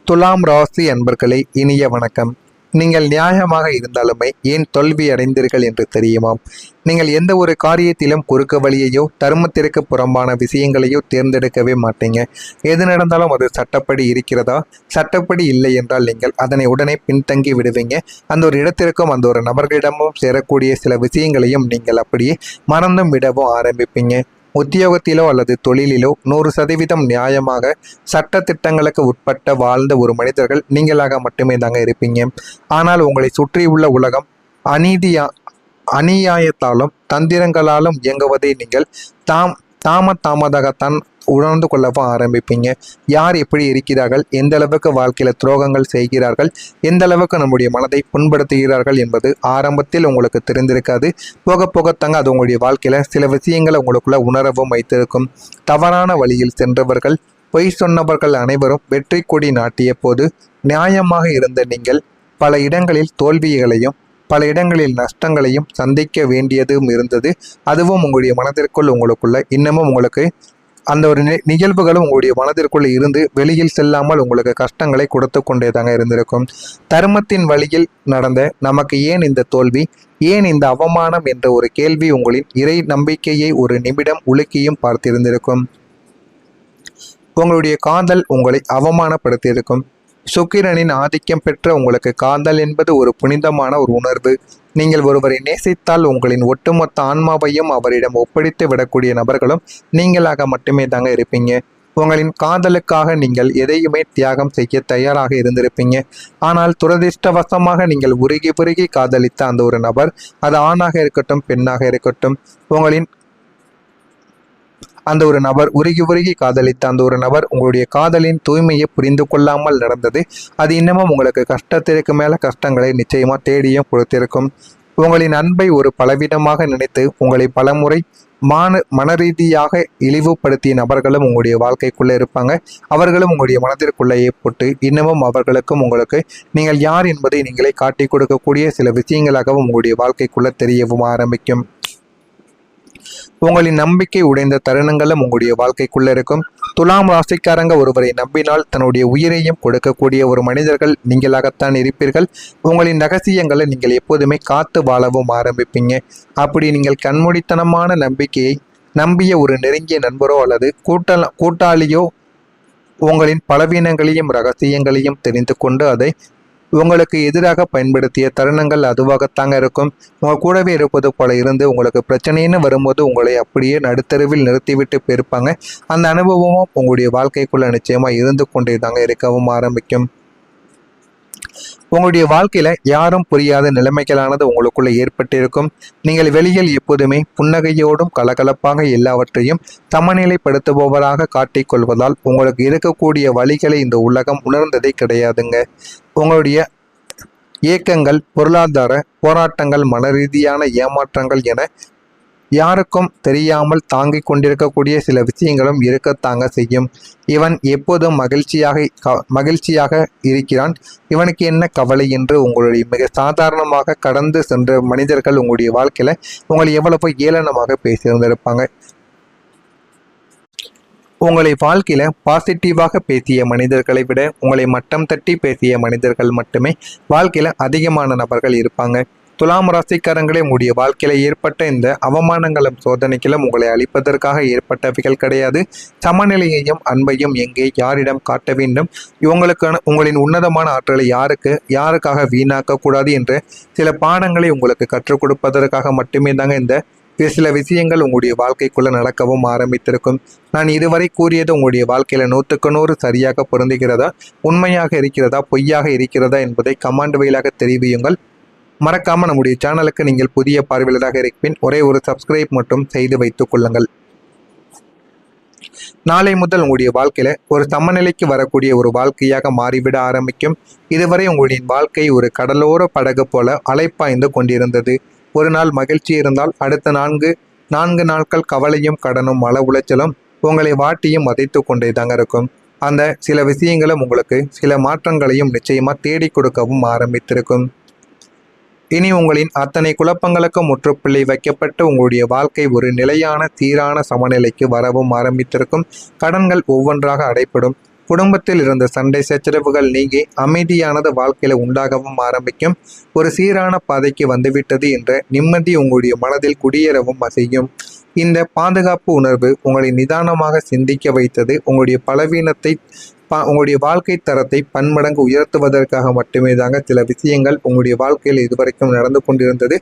துலாம் ராசி அன்பர்களே, இனிய வணக்கம். நீங்கள் நியாயமாக இருந்தாலுமே ஏன் தோல்வி அடைந்தீர்கள் என்று தெரியுமா? நீங்கள் எந்த ஒரு காரியத்திலும் குறுக்கு வழியையோ தர்மத்திற்கு புறம்பான விஷயங்களையோ தேர்ந்தெடுக்கவே மாட்டீங்க. எது நடந்தாலும் அது சட்டப்படி இருக்கிறதா, சட்டப்படி இல்லை என்றால் நீங்கள் அதனை உடனே பின்தங்கி விடுவீங்க. அந்த ஒரு இடத்திற்கும் அந்த ஒரு நபர்களிடமும் சேரக்கூடிய சில விஷயங்களையும் நீங்கள் அப்படியே மறந்தும் விடவும் ஆரம்பிப்பீங்க. உத்தியோகத்திலோ அல்லது தொழிலிலோ 100% நியாயமாக சட்ட திட்டங்களுக்கு உட்பட்ட வாழ்ந்த ஒரு மனிதர்கள் நீங்களாக மட்டுமே தாங்க இருப்பீங்க. ஆனால் உங்களை சுற்றியுள்ள உலகம் அநியாயத்தாலும் தந்திரங்களாலும் இயங்குவதை நீங்கள் தாமதாகத்தான் உணர்ந்து கொள்ளவும் ஆரம்பிப்பீங்க. யார் எப்படி இருக்கிறார்கள், எந்த அளவுக்கு வாழ்க்கையில் துரோகங்கள் செய்கிறார்கள், எந்த அளவுக்கு நம்முடைய மனதை புண்படுத்துகிறார்கள் என்பது ஆரம்பத்தில் உங்களுக்கு தெரிந்திருக்காது. போக போகத்தாங்க அது உங்களுடைய வாழ்க்கையில் சில விஷயங்களை உங்களுக்குள்ள உணரவும் வைத்திருக்கும். தவறான வழியில் சென்றவர்கள், பொய் சொன்னவர்கள் அனைவரும் வெற்றி கொடி நாட்டிய போது நியாயமாக இருந்த நீங்கள் பல இடங்களில் தோல்விகளையும் பல இடங்களில் நஷ்டங்களையும் சந்திக்க வேண்டியதும் இருந்தது. அதுவும் உங்களுடைய மனதிற்குள் உங்களுக்குள்ள இன்னமும் உங்களுக்கு அந்த ஒரு நிகழ்வுகளும் உங்களுடைய மனதிற்குள் இருந்து வெளியில் செல்லாமல் உங்களுக்கு கஷ்டங்களை கொடுத்து கொண்டே தாங்க இருந்திருக்கும். தர்மத்தின் வழியில் நடந்த நமக்கு ஏன் இந்த தோல்வி, ஏன் இந்த அவமானம் என்ற ஒரு கேள்வி உங்களின் இறை நம்பிக்கையை ஒரு நிமிடம் உலுக்கியும் பார்த்திருந்திருக்கும். உங்களுடைய காதல் உங்களை அவமானப்படுத்தியிருக்கும். சுக்கிரனின் ஆதிக்கம் பெற்ற உங்களுக்கு காதல் என்பது ஒரு புனிதமான ஒரு உணர்வு. நீங்கள் ஒருவரை நேசித்தால் உங்களின் ஒட்டுமொத்த ஆன்மாவையும் அவரிடம் ஒப்படைத்து விடக்கூடிய நபர்களும் நீங்களாக மட்டுமே தாங்க இருப்பீங்க. உங்களின் காதலுக்காக நீங்கள் எதையுமே தியாகம் செய்ய தயாராக இருந்திருப்பீங்க. ஆனால் துரதிர்ஷ்டவசமாக நீங்கள் உருகி காதலித்த அந்த ஒரு நபர், அது ஆணாக இருக்கட்டும் பெண்ணாக இருக்கட்டும், உங்களின் அந்த ஒரு நபர் உருகி காதலித்த அந்த ஒரு நபர் உங்களுடைய காதலின் தூய்மையை புரிந்து கொள்ளாமல் நடந்தது. அது இன்னமும் உங்களுக்கு கஷ்டத்திற்கு மேல கஷ்டங்களை நிச்சயமா தேடியும் கொடுத்திருக்கும். உங்களின் அன்பை ஒரு பலவீனமாக நினைத்து உங்களை பலமுறை மனரீதியாக இழிவுபடுத்திய நபர்களும் உங்களுடைய வாழ்க்கைக்குள்ளே இருப்பாங்க. அவர்களும் உங்களுடைய மனதிற்குள்ளேயே போட்டு இன்னமும் அவர்களுக்கும் உங்களுக்கு நீங்கள் யார் என்பதை நீங்களே காட்டி கொடுக்கக்கூடிய சில விஷயங்களாகவும் உங்களுடைய வாழ்க்கைக்குள்ள தெரியவும் ஆரம்பிக்கும். உங்களின் நம்பிக்கை உடைந்த தருணங்களும் உங்களுடைய வாழ்க்கைக்குள்ள இருக்கும். துலாம் ராசிக்காரங்க ஒருவரை நம்பினால் தன்னுடைய உயிரையும் கொடுக்கக்கூடிய ஒரு மனிதர்கள் நீங்களாகத்தான் இருப்பீர்கள். உங்களின் ரகசியங்களை நீங்கள் எப்போதுமே காத்து வாழவும் ஆரம்பிப்பீங்க. அப்படி நீங்கள் கண்மூடித்தனமான நம்பிக்கையை நம்பிய ஒரு நெருங்கிய நண்பரோ அல்லது கூட்டாளியோ உங்களின் பலவீனங்களையும் ரகசியங்களையும் தெரிந்து கொண்டு அதை உங்களுக்கு எதிராக பயன்படுத்திய தருணங்கள் அதுவாகத்தாங்க இருக்கும். உங்கள் கூடவே இருப்பது போல இருந்து உங்களுக்கு பிரச்சனைன்னு வரும்போது உங்களை அப்படியே நடுத்தருவில் நிறுத்திவிட்டு போயிருப்பாங்க. அந்த அனுபவமும் உங்களுடைய வாழ்க்கைக்குள்ள நிச்சயமாக இருந்து கொண்டே தாங்க இருக்கவும் ஆரம்பிக்கும். உங்களுடைய வாழ்க்கையில யாரும் புரியாத நிலைமைகளானது உங்களுக்குள்ள ஏற்பட்டிருக்கும். நீங்கள் வெளியில் எப்போதுமே புன்னகையோடும் கலகலப்பாக எல்லாவற்றையும் சமநிலைப்படுத்துபவராக காட்டிக்கொள்வதால் உங்களுக்கு இருக்கக்கூடிய வழிகளை இந்த உலகம் உணர்ந்ததே கிடையாதுங்க. உங்களுடைய இயக்கங்கள், பொருளாதார போராட்டங்கள், மனரீதியான ஏமாற்றங்கள் என யாருக்கும் தெரியாமல் தாங்கிக் கொண்டிருக்கக்கூடிய சில விஷயங்களும் இருக்கத்தாங்க செய்யும். இவன் எப்போதும் மகிழ்ச்சியாக இருக்கிறான், இவனுக்கு என்ன கவலை என்று உங்களுடைய மிக சாதாரணமாக கடந்து சென்ற மனிதர்கள் உங்களுடைய வாழ்க்கையில உங்களை எவ்வளவு ஏளனமாக பேசியிருந்திருப்பாங்க. உங்களை வாழ்க்கையில பாசிட்டிவாக பேசிய மனிதர்களை விட உங்களை மட்டம் தட்டி பேசிய மனிதர்கள் மட்டுமே வாழ்க்கையில அதிகமான நபர்கள் இருப்பாங்க. துலாம் ராசிக்காரங்களே, உங்களுடைய வாழ்க்கையில ஏற்பட்ட இந்த அவமானங்களும் சோதனைகளும் உங்களை அழிப்பதற்காக ஏற்பட்டவைகள் கிடையாது. சமநிலையையும் அன்பையும் எங்கே யாரிடம் காட்ட வேண்டும், இவங்களுக்கான உங்களின் உன்னதமான ஆற்றலை யாருக்காக வீணாக்க கூடாது என்ற சில பாடங்களை உங்களுக்கு கற்றுக் கொடுப்பதற்காக மட்டுமே தாங்க இந்த சில விஷயங்கள் உங்களுடைய வாழ்க்கைக்குள்ள நடக்கவும் ஆரம்பித்திருக்கும். நான் இதுவரை கூறியது உங்களுடைய வாழ்க்கையில 100க்கு 100 சரியாக பொருந்துகிறதா, உண்மையாக இருக்கிறதா, பொய்யாக இருக்கிறதா என்பதை கமெண்ட் வழியாக தெரிவியுங்கள். மறக்காம நம்முடைய சேனலுக்கு நீங்கள் புதிய பார்வையாளராக இருப்பின் ஒரே ஒரு சப்ஸ்கிரைப் மட்டும் செய்து வைத்துக் கொள்ளுங்கள். நாளை முதல் உங்களுடைய வாழ்க்கையில ஒரு சமநிலைக்கு வரக்கூடிய ஒரு வாழ்க்கையாக மாறிவிட ஆரம்பிக்கும். இதுவரை உங்களுடைய வாழ்க்கை ஒரு கடலோர படகு போல அலைப்பாய்ந்து கொண்டிருந்தது. ஒரு நாள் மகிழ்ச்சி இருந்தால் அடுத்த நான்கு நாட்கள் கவலையும் கடனும் மன உளைச்சலும் உங்களை வாட்டியும் வதைத்து கொண்டே தாங்க இருக்கும். அந்த சில விஷயங்களும் உங்களுக்கு சில மாற்றங்களையும் நிச்சயமா தேடி கொடுக்கவும் ஆரம்பித்திருக்கும். இனி உங்களின் அத்தனை குழப்பங்களுக்கும் முற்றுப்புள்ளி வைக்கப்பட்டு உங்களுடைய வாழ்க்கை ஒரு நிலையான சீரான சமநிலைக்கு வரவும் ஆரம்பித்திருக்கும். கடன்கள் ஒவ்வொன்றாக அடைப்படும். குடும்பத்தில் இருந்த சண்டை சச்சரவுகள் நீங்கி அமைதியானது வாழ்க்கையில உண்டாகவும் ஆரம்பிக்கும். ஒரு சீரான பாதைக்கு வந்துவிட்டது என்ற நிம்மதி உங்களுடைய மனதில் குடியேறவும் செய்யும். இந்த பாதுகாப்பு உணர்வு உங்களை நிதானமாக சிந்திக்க வைத்தது. உங்களுடைய பலவீனத்தை உங்களுடைய வாழ்க்கை தரத்தை பன்மடங்கு உயர்த்துவதற்காக மட்டுமே தாங்க சில விஷயங்கள் உங்களுடைய வாழ்க்கையில் இதுவரைக்கும் நடந்து கொண்டிருந்தது.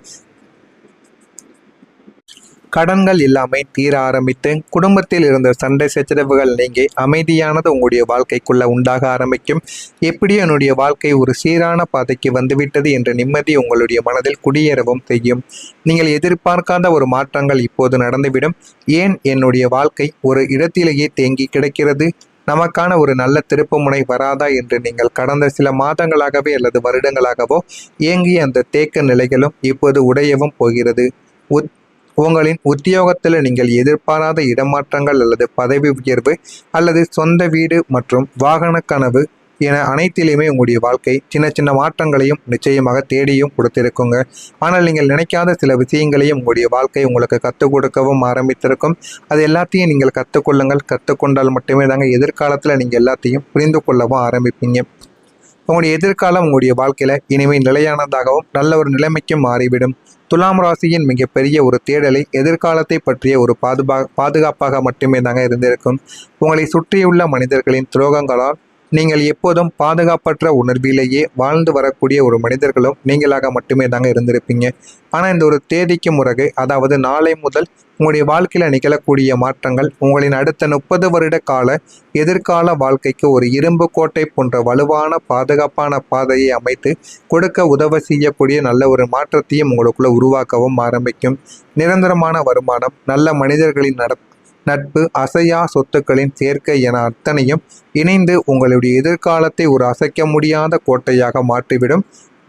கடன்கள் எல்லாமே தீர ஆரம்பித்து குடும்பத்தில் இருந்த சண்டை சச்சரவுகள் நீங்கி அமைதியானது உங்களுடைய வாழ்க்கைக்குள்ள உண்டாக ஆரம்பிக்கும். எப்படியும் என்னுடைய வாழ்க்கை ஒரு சீரான பாதைக்கு வந்துவிட்டது என்ற நிம்மதி உங்களுடைய மனதில் குடியேறவும் செய்யும். நீங்கள் எதிர்பார்க்காத ஒரு மாற்றங்கள் இப்போது நடந்துவிடும். ஏன் என்னுடைய வாழ்க்கை ஒரு இடத்திலேயே தேங்கி கிடக்கிறது, நமக்கான ஒரு நல்ல திருப்புமுனை வராதா என்று நீங்கள் கடந்த சில மாதங்களாகவே அல்லது வருடங்களாகவோ இயங்கிய அந்த தேக்க நிலைகளும் இப்போது உடையவும் போகிறது. உங்களின் உத்தியோகத்தில் நீங்கள் எதிர்பாராத இடமாற்றங்கள் அல்லது பதவி உயர்வு அல்லது சொந்த வீடு மற்றும் வாகன கனவு என அனைத்திலுமே உங்களுடைய வாழ்க்கை சின்ன சின்ன மாற்றங்களையும் நிச்சயமாக தேடியும் கொடுத்திருக்குங்க. ஆனால் நீங்கள் நினைக்காத சில விஷயங்களையும் உங்களுடைய வாழ்க்கை உங்களுக்கு கற்றுக் கொடுக்கவும் ஆரம்பித்திருக்கும். அது எல்லாத்தையும் நீங்கள் கற்றுக்கொள்ளுங்கள். கற்றுக்கொண்டால் மட்டுமே தாங்க எதிர்காலத்தில் நீங்கள் எல்லாத்தையும் புரிந்து கொள்ளவும் ஆரம்பிப்பீங்க. உங்களுடைய எதிர்காலம் உங்களுடைய வாழ்க்கையில் இனிமேல் நிலையானதாகவும் நல்ல ஒரு நிலைமைக்கும் மாறிவிடும். துலாம் ராசியின் மிகப்பெரிய ஒரு தேடலை எதிர்காலத்தை பற்றிய ஒரு பாதுகாப்பாக மட்டுமே தாங்க இருந்திருக்கும். உங்களை சுற்றியுள்ள மனிதர்களின் துரோகங்களால் நீங்கள் எப்போதும் பாதுகாப்பற்ற உணர்விலேயே வாழ்ந்து வரக்கூடிய ஒரு மனிதர்களும் நீங்களாக மட்டுமே தாங்க இருந்திருப்பீங்க. ஆனால் இந்த ஒரு தேதிக்கு முறகு, அதாவது நாளை முதல் உங்களுடைய வாழ்க்கையில் நிகழக்கூடிய மாற்றங்கள் உங்களின் அடுத்த 30 வருட கால எதிர்கால வாழ்க்கைக்கு ஒரு இரும்பு கோட்டை போன்ற வலுவான பாதுகாப்பான பாதையை அமைத்து கொடுக்க உதவ செய்யக்கூடிய நல்ல ஒரு மாற்றத்தையும் உங்களுக்குள்ள உருவாக்கவும் ஆரம்பிக்கும். நிரந்தரமான வருமானம், நல்ல மனிதர்களின் நட்பு, அசையா சொத்துக்களின் சேர்க்கை என அத்தனையும் இணைந்து உங்களுடைய எதிர்காலத்தை ஒரு அசைக்க முடியாத கோட்டையாக மாற்றிவிடும்.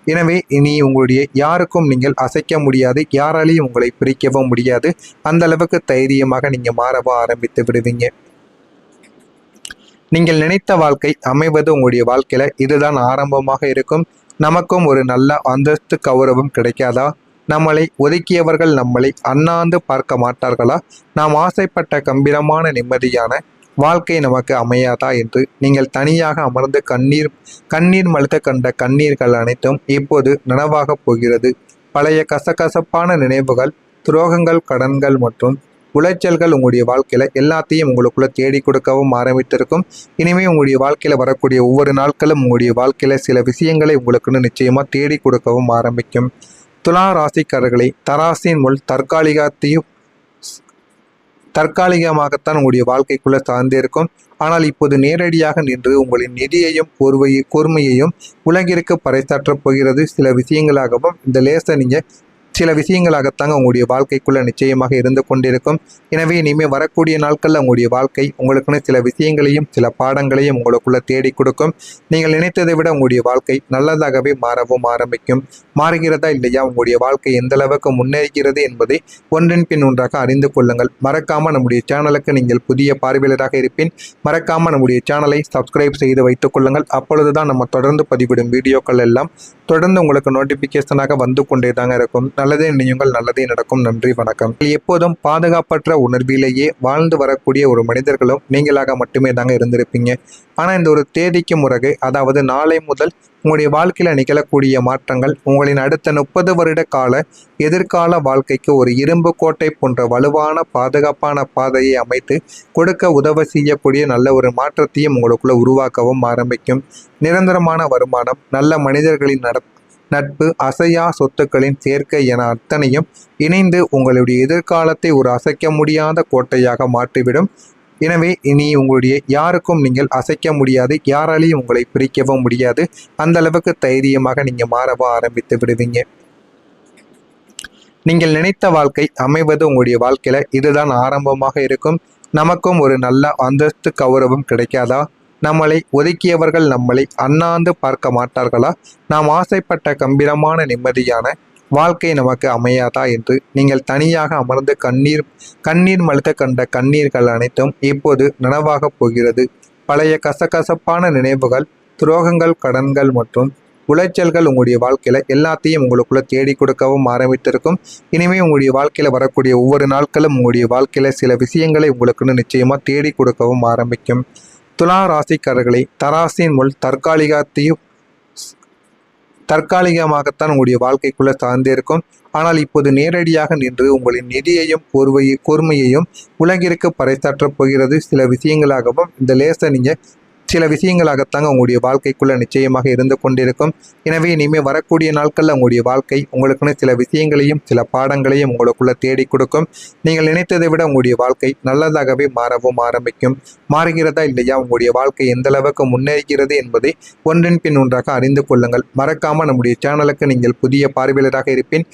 எனவே இனி உங்களுடைய யாருக்கும் நீங்கள் அசைக்க முடியாது, யாராலையும் உங்களை பிரிக்கவும் முடியாது. அந்த அளவுக்கு தைரியமாக நீங்கள் மாறவும் ஆரம்பித்து விடுவீங்க. நீங்கள் நினைத்த வாழ்க்கை அமைவது உங்களுடைய வாழ்க்கையில இதுதான் ஆரம்பமாக இருக்கும். நமக்கும் ஒரு நல்ல அந்தஸ்து கௌரவம் கிடைக்காதா? நம்மளை ஒதுக்கியவர்கள் நம்மளை அண்ணாந்து பார்க்க மாட்டார்களா? நாம் ஆசைப்பட்ட கம்பீரமான நிம்மதியான வாழ்க்கை நமக்கு அமையாதா என்று நீங்கள் தனியாக அமர்ந்து கண்ணீர் மழுத்த கண்ட கண்ணீர்கள் அனைத்தும் இப்போது நனவாக போகிறது. பழைய கசகசப்பான நினைவுகள், துரோகங்கள், கடன்கள் மற்றும் உளைச்சல்கள் உங்களுடைய வாழ்க்கையில எல்லாத்தையும் உங்களுக்குள்ள தேடி கொடுக்கவும் ஆரம்பித்திருக்கும். இனிமே உங்களுடைய வாழ்க்கையில வரக்கூடிய ஒவ்வொரு நாட்களும் உங்களுடைய வாழ்க்கையில சில விஷயங்களை உங்களுக்குன்னு நிச்சயமா தேடி கொடுக்கவும் ஆரம்பிக்கும். துலா ராசிக்காரர்களை தராசின் முள் தற்காலிகமாகத்தான் உங்களுடைய வாழ்க்கைக்குள்ள சார்ந்திருக்கும். ஆனால் இப்போது நேரடியாக நின்று உங்களின் நிதியையும் கூர்மையையும் உலகிற்கு பறைசாற்றப் போகிறது. சில விஷயங்களாகவும் இந்த லேச நீங்கள் சில விஷயங்களாகத்தாங்க உங்களுடைய வாழ்க்கைக்குள்ள நிச்சயமாக இருந்து கொண்டிருக்கும். எனவே இனிமேல் வரக்கூடிய நாட்களில் உங்களுடைய வாழ்க்கை உங்களுக்குன்னு சில விஷயங்களையும் சில பாடங்களையும் உங்களுக்குள்ள தேடி கொடுக்கும். நீங்கள் நினைத்ததை விட உங்களுடைய வாழ்க்கை நல்லதாகவே மாறவும் ஆரம்பிக்கும். மாறுகிறதா இல்லையா, உங்களுடைய வாழ்க்கை எந்த அளவுக்கு முன்னேறுகிறது என்பதை ஒன்றின் பின் ஒன்றாக அறிந்து கொள்ளுங்கள். மறக்காம நம்முடைய சேனலுக்கு நீங்கள் புதிய பார்வையாளராக இருப்பின் மறக்காம நம்முடைய சேனலை சப்ஸ்கிரைப் செய்து வைத்துக் கொள்ளுங்கள். அப்பொழுதுதான் நம்ம தொடர்ந்து பதிவிடும் வீடியோக்கள் எல்லாம் தொடர்ந்து உங்களுக்கு நோட்டிபிகேஷனாக வந்து கொண்டே தாங்க இருக்கும். நல்லதே நினையுங்கள், நல்லதே நடக்கும். நன்றி, வணக்கம். எப்போதும் பாதுகாப்பற்ற உணர்விலேயே வாழ்ந்து வரக்கூடிய ஒரு மனிதர்களும் நீங்களாக மட்டுமே தாங்க இருந்திருப்பீங்க. ஆனால் இந்த ஒரு தேதிக்கு முறகு, அதாவது நாளை முதல் உங்களுடைய வாழ்க்கையில் நிகழக்கூடிய மாற்றங்கள் உங்களின் அடுத்த 30 வருட கால எதிர்கால வாழ்க்கைக்கு ஒரு இரும்பு கோட்டை போன்ற வலுவான பாதுகாப்பான பாதையை அமைத்து கொடுக்க உதவ செய்யக்கூடிய நல்ல ஒரு மாற்றத்தையும் உங்களுக்குள்ள உருவாக்கவும் ஆரம்பிக்கும். நிரந்தரமான வருமானம், நல்ல மனிதர்களின் நட்பு, அசையா சொத்துக்களின் சேர்க்கை என அத்தனையும் இணைந்து உங்களுடைய எதிர்காலத்தை ஒரு அசைக்க முடியாத கோட்டையாக மாற்றிவிடும். எனவே இனி உங்களுடைய யாருக்கும் நீங்கள் அசைக்க முடியாது, யாராலையும் உங்களை பிரிக்கவும் முடியாது. அந்த அளவுக்கு தைரியமாக நீங்கள் மாறவும் ஆரம்பித்து விடுவீங்க. நீங்கள் நினைத்த வாழ்க்கை அமைவது உங்களுடைய வாழ்க்கையில இதுதான் ஆரம்பமாக இருக்கும். நமக்கும் ஒரு நல்ல அந்தஸ்து கௌரவம் கிடைக்காதா? நம்மளை ஒதுக்கியவர்கள் நம்மளை அண்ணாந்து பார்க்க மாட்டார்களா? நாம் ஆசைப்பட்ட கம்பீரமான நிம்மதியான வாழ்க்கை நமக்கு அமையாதா என்று நீங்கள் தனியாக அமர்ந்து கண்ணீர் மழுத்த கண்ட கண்ணீர்கள் அனைத்தும் இப்போது நனவாக போகிறது. பழைய கசகசப்பான நினைவுகள், துரோகங்கள், கடன்கள் மற்றும் உளைச்சல்கள் உங்களுடைய வாழ்க்கையில எல்லாத்தையும் உங்களுக்குள்ள தேடி கொடுக்கவும் ஆரம்பித்திருக்கும். இனிமே உங்களுடைய வாழ்க்கையில வரக்கூடிய ஒவ்வொரு நாட்களும் உங்களுடைய வாழ்க்கையில சில விஷயங்களை உங்களுக்குன்னு நிச்சயமா தேடி கொடுக்கவும் ஆரம்பிக்கும். துலா ராசிக்காரர்களை தராசின் முள் தற்காலிகமாகத்தான் உங்களுடைய வாழ்க்கைக்குள்ள சார்ந்திருக்கும். ஆனால் இப்போது நேரடியாக நின்று உங்களின் நிதியையும் பொறுமையையும் உலகிற்கு பறைசாற்றப் போகிறது. சில விஷயங்களாகவும் இந்த லேச நீங்க சில விஷயங்களாகத்தாங்க உங்களுடைய வாழ்க்கைக்குள்ள நிச்சயமாக இருந்து கொண்டிருக்கும். எனவே இனிமேல் வரக்கூடிய நாட்களில் உங்களுடைய வாழ்க்கை உங்களுக்குன்னு சில விஷயங்களையும் சில பாடங்களையும் உங்களுக்குள்ள தேடி கொடுக்கும். நீங்கள் நினைத்ததை விட உங்களுடைய வாழ்க்கை நல்லதாகவே மாறவும் ஆரம்பிக்கும். மாறுகிறதா இல்லையா, உங்களுடைய வாழ்க்கை எந்த அளவுக்கு முன்னேறுகிறது என்பதை ஒன்றின் பின் ஒன்றாக அறிந்து கொள்ளுங்கள். மறக்காம நம்முடைய சேனலுக்கு நீங்கள் புதிய பார்வையாளராக இருப்பின்